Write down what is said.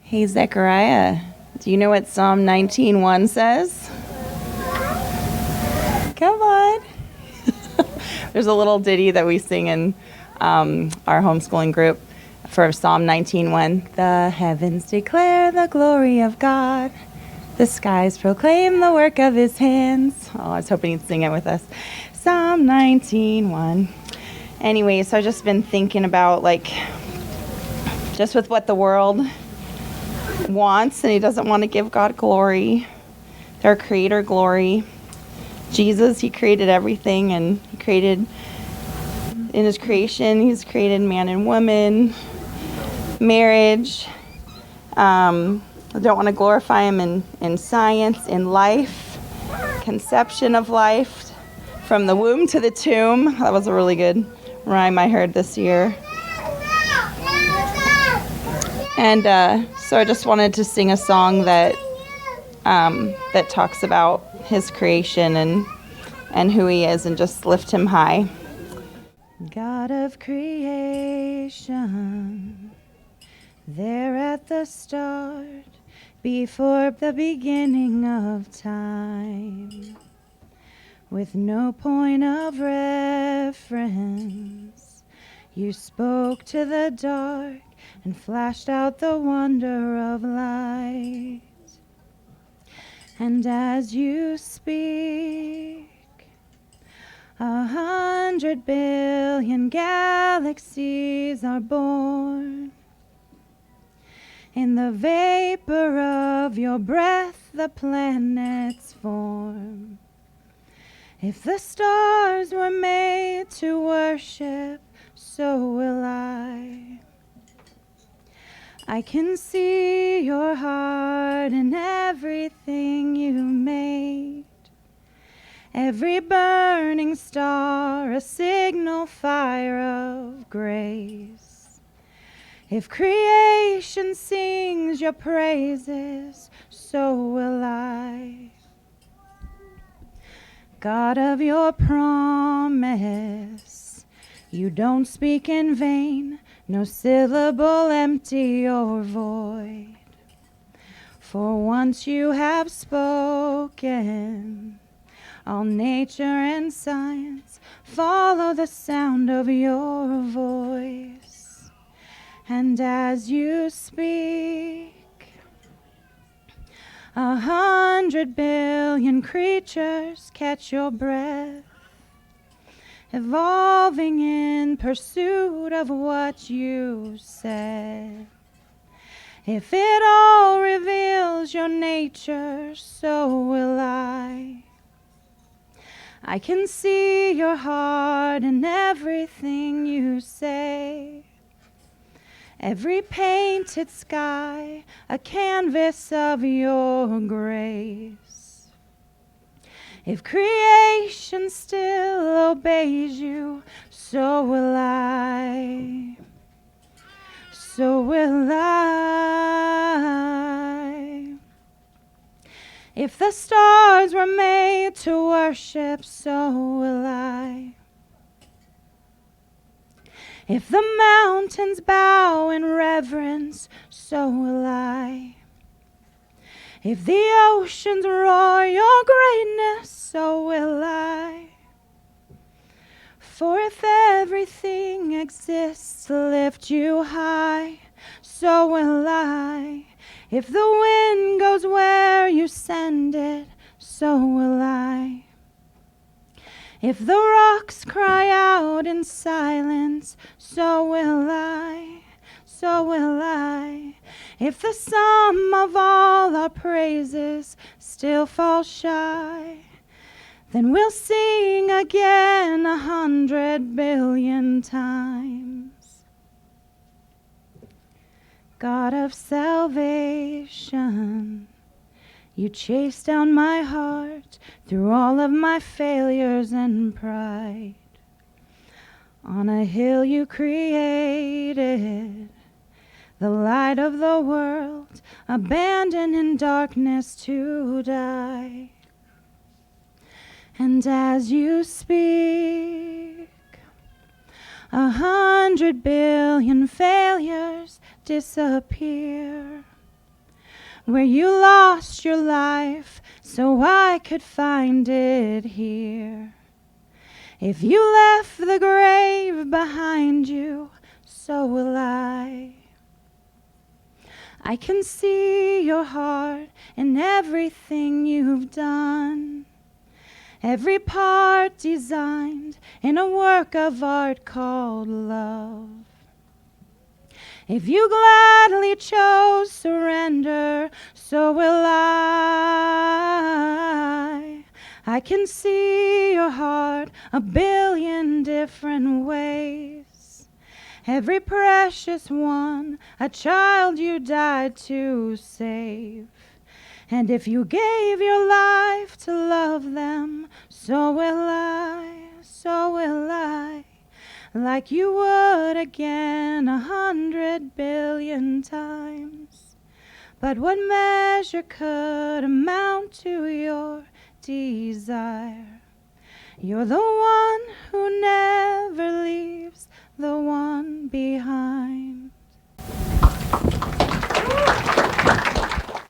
Hey, Zechariah, do you know what Psalm 19:1 says? Come on. There's a little ditty that we sing in our homeschooling group for Psalm 19:1. The heavens declare the glory of God. The skies proclaim the work of his hands. Oh, I was hoping you'd sing it with us. Psalm 19:1. Anyway, so I've just been thinking about, just with what the world wants, and he doesn't want to give God glory, their creator glory. Jesus, he created everything, and he created, in his creation, he's created man and woman, marriage. I don't want to glorify him in science, in life, conception of life, from the womb to the tomb. That was a really good rhyme I heard this year. And so I just wanted to sing a song that talks about his creation and who he is, and just lift him high. God of creation, there at the start, before the beginning of time, with no point of reference, you spoke to the dark and flashed out the wonder of light. And as you speak, 100 billion galaxies are born. In the vapor of your breath, the planets form. If the stars were made to worship, so will I. I can see your heart in everything you made. Every burning star, a signal fire of grace. If creation sings your praises, so will I. God of your promise, you don't speak in vain, no syllable empty or void. For once you have spoken, all nature and science follow the sound of your voice. And as you speak, 100 billion creatures catch your breath, evolving in pursuit of what you said. If it all reveals your nature, so will I. I can see your heart in everything you say. Every painted sky, a canvas of your grace. If creation still obeys you, so will I. So will I. If the stars were made to worship, so will I. If the mountains bow in reverence, so will I. If the oceans roar your greatness, so will I. For if everything exists to lift you high, so will I. If the wind goes where you send it, so will I. If the rocks cry out in silence, so will I, so will I. If the sum of all our praises still falls shy, then we'll sing again 100 billion times. God of salvation, you chased down my heart through all of my failures and pride. On a hill you created the light of the world, abandoned in darkness to die. And as you speak, 100 billion failures disappear. where you lost your life so I could find it here. If you left the grave behind you, so will I. I can see your heart in everything you've done, every part designed in a work of art called love. If you gladly chose surrender, so will I. I can see your heart a billion different ways, every precious one, a child you died to save. And if you gave your life to love them, so will I, so will I. Like you would again 100 billion times. But what measure could amount to your desire? You're the one who never leaves the one behind.